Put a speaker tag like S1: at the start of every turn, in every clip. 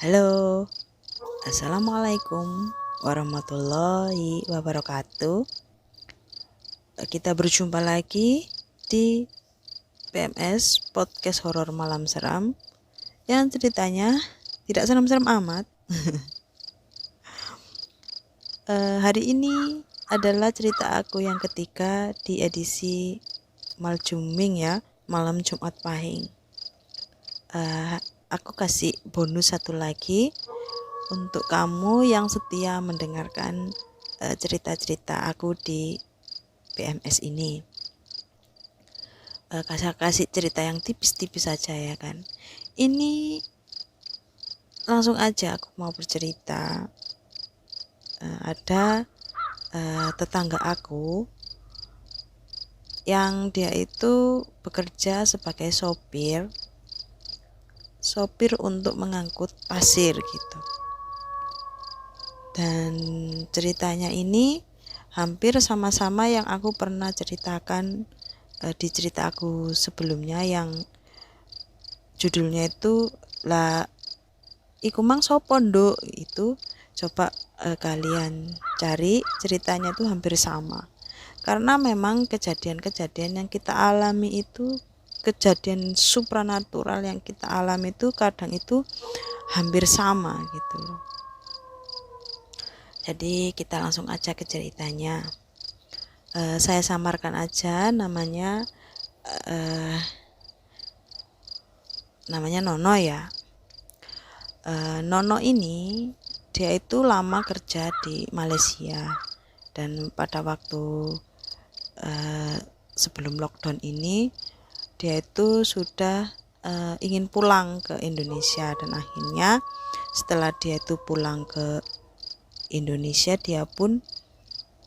S1: Halo, Assalamualaikum warahmatullahi wabarakatuh. Kita berjumpa lagi di PMS Podcast Horor Malam Seram yang ceritanya tidak seram-seram amat. Hari ini adalah cerita aku yang ketiga di edisi Maljuming ya, Malam Jumat Pahing. Aku kasih bonus satu lagi untuk kamu yang setia mendengarkan cerita-cerita aku di PMS ini. Kasih cerita yang tipis-tipis saja ya kan. Ini langsung aja aku mau bercerita. Ada tetangga aku yang dia itu bekerja sebagai sopir untuk mengangkut pasir gitu. Dan ceritanya ini hampir sama-sama yang aku pernah ceritakan di cerita aku sebelumnya yang judulnya itu lah iku mang sopo nduk. Itu coba kalian cari, ceritanya itu hampir sama karena memang kejadian-kejadian yang kita alami itu, kejadian supranatural yang kita alami itu kadang itu hampir sama gitu loh. Jadi kita langsung aja ke ceritanya. Saya samarkan aja namanya Nono ya. Nono ini dia itu lama kerja di Malaysia, dan pada waktu sebelum lockdown ini dia itu sudah ingin pulang ke Indonesia, dan akhirnya setelah dia itu pulang ke Indonesia dia pun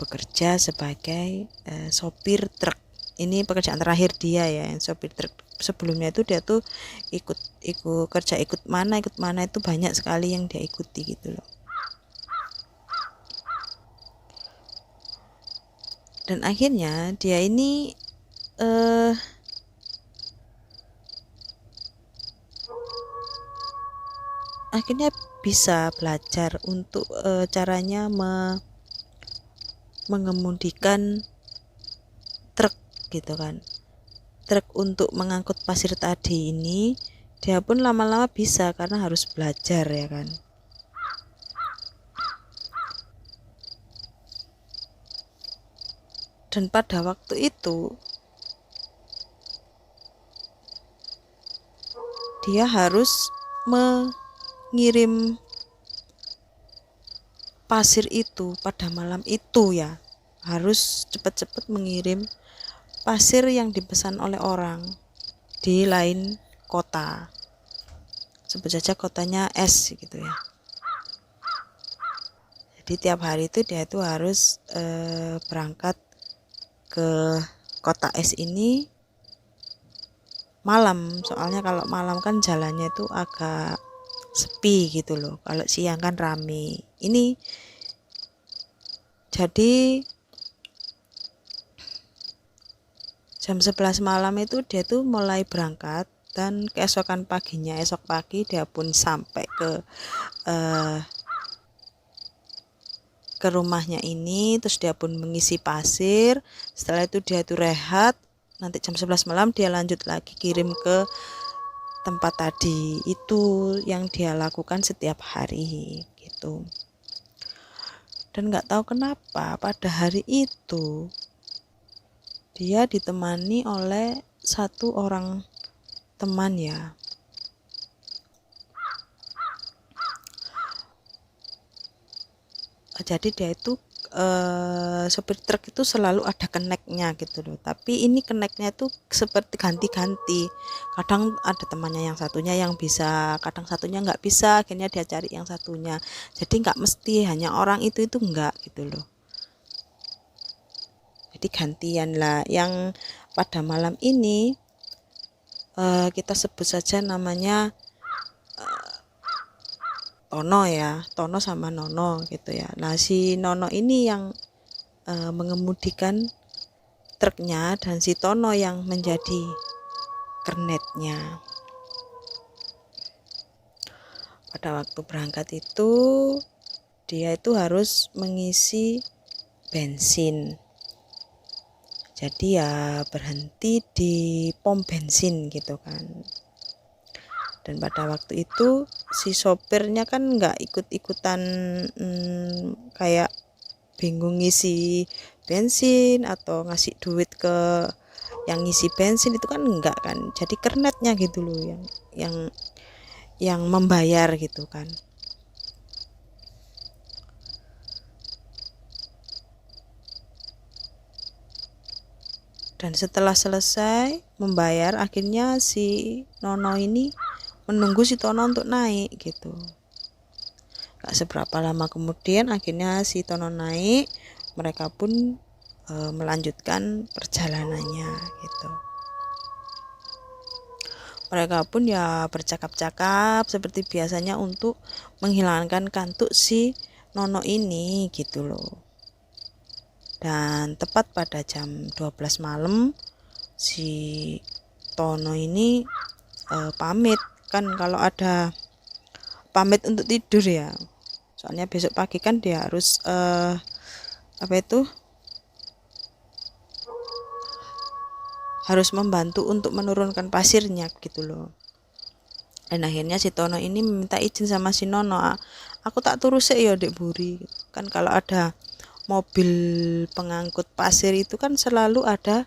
S1: bekerja sebagai sopir truk. Ini pekerjaan terakhir dia ya, yang sopir truk. Sebelumnya itu dia tuh ikut kerja ikut mana itu banyak sekali yang dia ikuti gitu loh. Dan akhirnya dia ini akhirnya bisa belajar untuk caranya mengemudikan truk gitu kan. Truk untuk mengangkut pasir tadi ini dia pun lama-lama bisa karena harus belajar ya kan. Dan pada waktu itu dia harus mengirim pasir itu pada malam itu ya, harus cepat-cepat mengirim pasir yang dipesan oleh orang di lain kota, sebut saja kotanya S gitu ya. Jadi tiap hari itu dia itu harus berangkat ke kota S ini malam, soalnya kalau malam kan jalannya itu agak sepi gitu loh, kalau siang kan rame. Ini jadi jam 11 malam itu dia tuh mulai berangkat, dan keesokan paginya, esok pagi dia pun sampai ke rumahnya ini, terus dia pun mengisi pasir. Setelah itu dia tuh rehat, nanti jam 11 malam dia lanjut lagi kirim ke tempat tadi. Itu yang dia lakukan setiap hari gitu. Dan nggak tahu kenapa pada hari itu dia ditemani oleh satu orang teman ya. Jadi dia itu sopir truk itu selalu ada keneknya gitu loh, tapi ini keneknya itu seperti ganti-ganti. Kadang ada temannya yang satunya yang bisa, kadang satunya nggak bisa, akhirnya dia cari yang satunya. Jadi nggak mesti hanya orang itu enggak gitu loh, jadi gantian lah. Yang pada malam ini kita sebut saja namanya Tono ya, Tono sama Nono gitu ya. Nah si Nono ini yang mengemudikan truknya, dan si Tono yang menjadi kernetnya. pada waktu berangkat itu dia itu harus mengisi bensin. Jadi ya berhenti di pom bensin gitu kan. Dan pada waktu itu si sopirnya kan nggak ikut-ikutan kayak bingung ngisi bensin atau ngasih duit ke yang ngisi bensin itu kan enggak kan. Jadi kernetnya gitu loh yang membayar gitu kan. Dan setelah selesai membayar, akhirnya si Nono ini menunggu si Tono untuk naik gitu. Gak seberapa lama kemudian akhirnya si Tono naik, mereka pun melanjutkan perjalanannya gitu. Mereka pun ya bercakap-cakap seperti biasanya untuk menghilangkan kantuk si Nono ini gitu loh. Dan tepat pada jam 12 malam si Tono ini pamit kan, kalau ada pamit untuk tidur ya, soalnya besok pagi kan dia harus harus membantu untuk menurunkan pasirnya gitu loh. Dan akhirnya si Tono ini meminta izin sama si Nono, aku tak turu sik ya Dek Buri. Kan kalau ada mobil pengangkut pasir itu kan selalu ada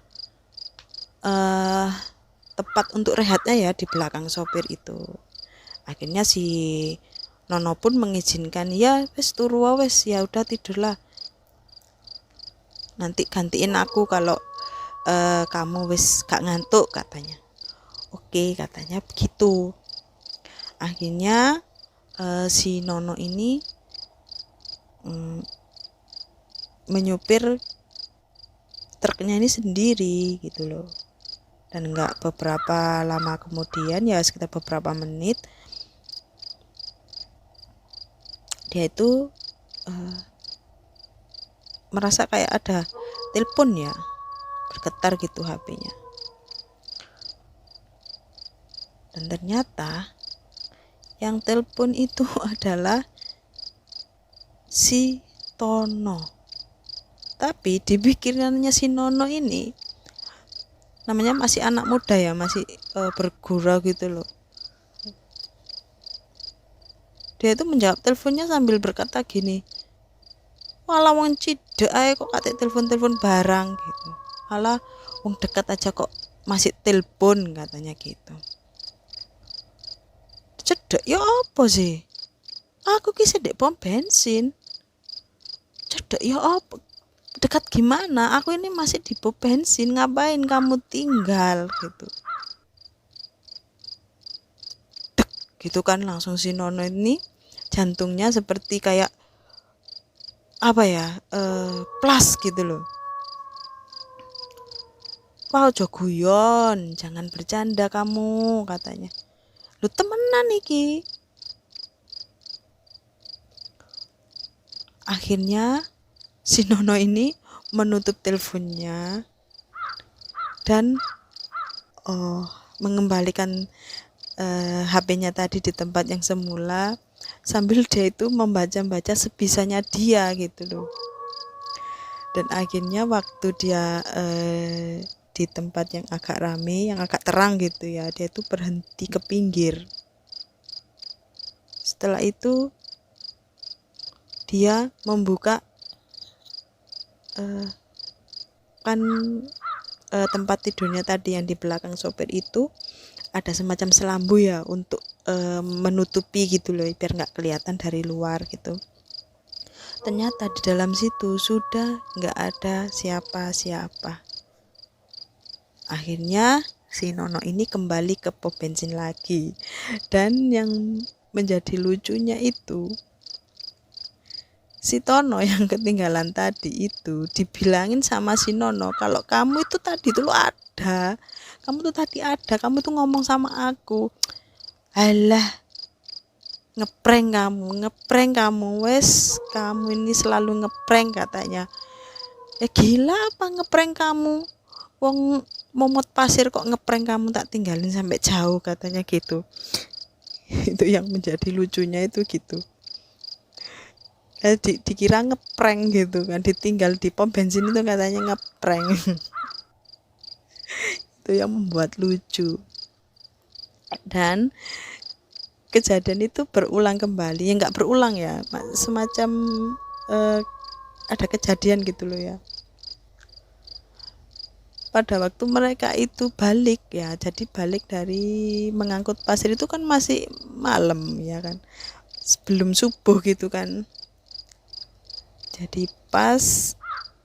S1: tempat untuk rehatnya ya di belakang sopir itu. Akhirnya si Nono pun mengizinkan, ya wes turu wes, ya udah tidurlah, nanti gantiin aku kalau kamu wes gak ngantuk katanya. Oke katanya begitu. Akhirnya si Nono ini menyupir truknya ini sendiri gitu loh. Dan enggak beberapa lama kemudian, ya sekitar beberapa menit, dia itu merasa kayak ada telepon ya, bergetar gitu HP-nya. Dan ternyata yang telepon itu adalah si Tono. Tapi di pikirannya si Nono ini, namanya masih anak muda ya, masih bergurau gitu loh. Dia itu menjawab teleponnya sambil berkata gini, walah wong cidek ae kok kate telepon-telepon barang gitu. Alah wong dekat aja kok masih telepon katanya gitu. Cedek ya apa sih? Aku ki sedek pom bensin. Cedek ya apa? Dekat gimana? Aku ini masih di pom bensin, ngapain kamu tinggal gitu. Dek, gitu kan langsung si Nono ini jantungnya seperti kayak apa ya, plus gitu loh. Wah ojo guyon, jangan bercanda kamu katanya. Lu temenan iki. Akhirnya si Nono ini menutup teleponnya dan mengembalikan HP-nya tadi di tempat yang semula, sambil dia itu membaca-baca sebisanya dia gitu loh. Dan akhirnya waktu dia di tempat yang agak rame, yang agak terang gitu ya, dia itu berhenti ke pinggir. Setelah itu dia membuka tempat tidurnya tadi yang di belakang sopir itu, ada semacam selambu ya untuk menutupi gitu loh, biar nggak kelihatan dari luar gitu. Ternyata di dalam situ sudah nggak ada siapa-siapa. Akhirnya si Nono ini kembali ke pom bensin lagi. Dan yang menjadi lucunya itu, si Tono yang ketinggalan tadi itu dibilangin sama si Nono kalau kamu itu tadi tuh ada, kamu tuh ngomong sama aku. Alah, ngeprank kamu, wes kamu ini selalu ngeprank katanya. Ya gila apa ngeprank kamu, wong momot pasir kok ngeprank kamu, tak tinggalin sampai jauh katanya gitu. Itu yang menjadi lucunya itu gitu. Dikira ngeprank gitu kan, ditinggal di pom bensin itu katanya ngeprank. Itu yang membuat lucu. Dan kejadian itu berulang kembali, ya nggak berulang ya, semacam ada kejadian gitu loh ya. Pada waktu mereka itu balik ya, jadi balik dari mengangkut pasir itu kan masih malam ya kan, sebelum subuh gitu kan. Jadi pas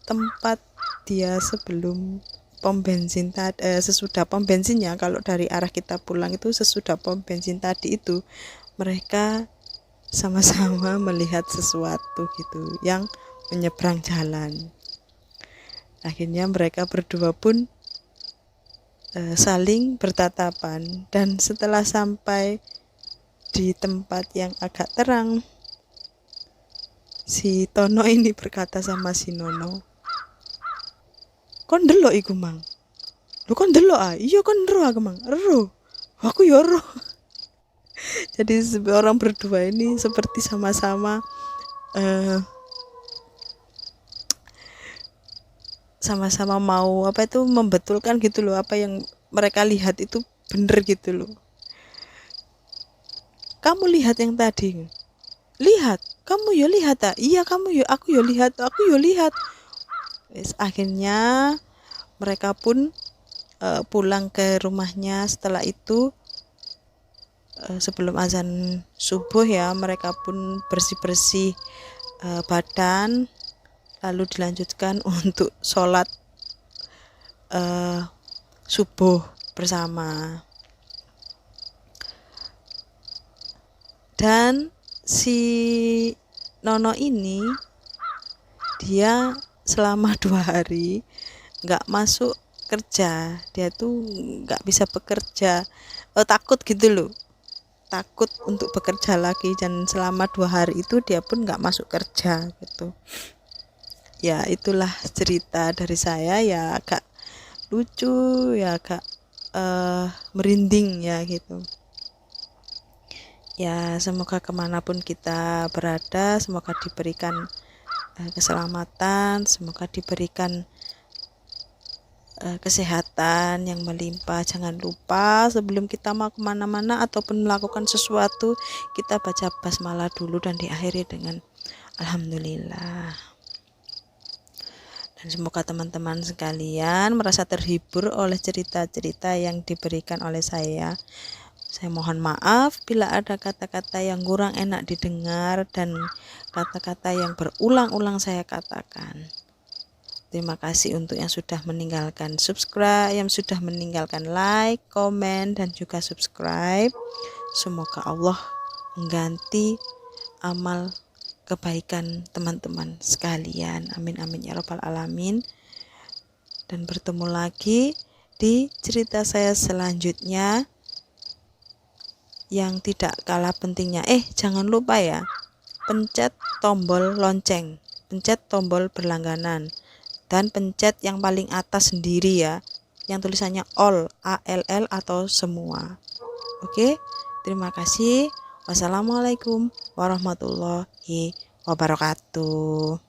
S1: tempat dia sebelum pom bensin tadi, sesudah pom bensinnya, kalau dari arah kita pulang itu sesudah pom bensin tadi itu, mereka sama-sama melihat sesuatu gitu yang menyeberang jalan. Akhirnya mereka berdua pun saling bertatapan, dan setelah sampai di tempat yang agak terang, si Tono ini berkata sama si Nono, "Kon ndelok iku, Mang?" "Lho kon ndelok ah?" "Iya kon ero aku, Mang." "Ero." "Aku ya ero." Jadi orang berdua ini seperti sama-sama sama-sama mau apa itu membetulkan gitu loh, apa yang mereka lihat itu bener gitu loh. "Kamu lihat yang tadi?" "Lihat." "Kamu ya lihat tak?" "Iya kamu ya, aku ya lihat, aku ya lihat." Akhirnya mereka pun pulang ke rumahnya. Setelah itu sebelum azan subuh ya, mereka pun bersih-bersih badan, lalu dilanjutkan untuk sholat subuh bersama. Dan si Nono ini dia selama 2 hari nggak masuk kerja, dia tuh nggak bisa bekerja, takut gitu loh, takut untuk bekerja lagi, dan selama 2 hari itu dia pun nggak masuk kerja gitu. Ya itulah cerita dari saya, ya agak lucu ya, agak merinding ya gitu. Ya semoga kemanapun kita berada, semoga diberikan keselamatan, semoga diberikan kesehatan yang melimpah. Jangan lupa sebelum kita mau kemana-mana ataupun melakukan sesuatu, kita baca basmalah dulu dan diakhiri dengan alhamdulillah. Dan semoga teman-teman sekalian merasa terhibur oleh cerita-cerita yang diberikan oleh saya. Saya mohon maaf bila ada kata-kata yang kurang enak didengar dan kata-kata yang berulang-ulang saya katakan. Terima kasih untuk yang sudah meninggalkan subscribe, yang sudah meninggalkan like, komen, dan juga subscribe. Semoga Allah mengganti amal kebaikan teman-teman sekalian. Amin amin ya rabbal alamin. Dan bertemu lagi di cerita saya selanjutnya yang tidak kalah pentingnya. Jangan lupa ya, pencet tombol lonceng, pencet tombol berlangganan, dan pencet yang paling atas sendiri ya, yang tulisannya all, ALL atau semua. Oke, terima kasih. Wassalamualaikum warahmatullahi wabarakatuh.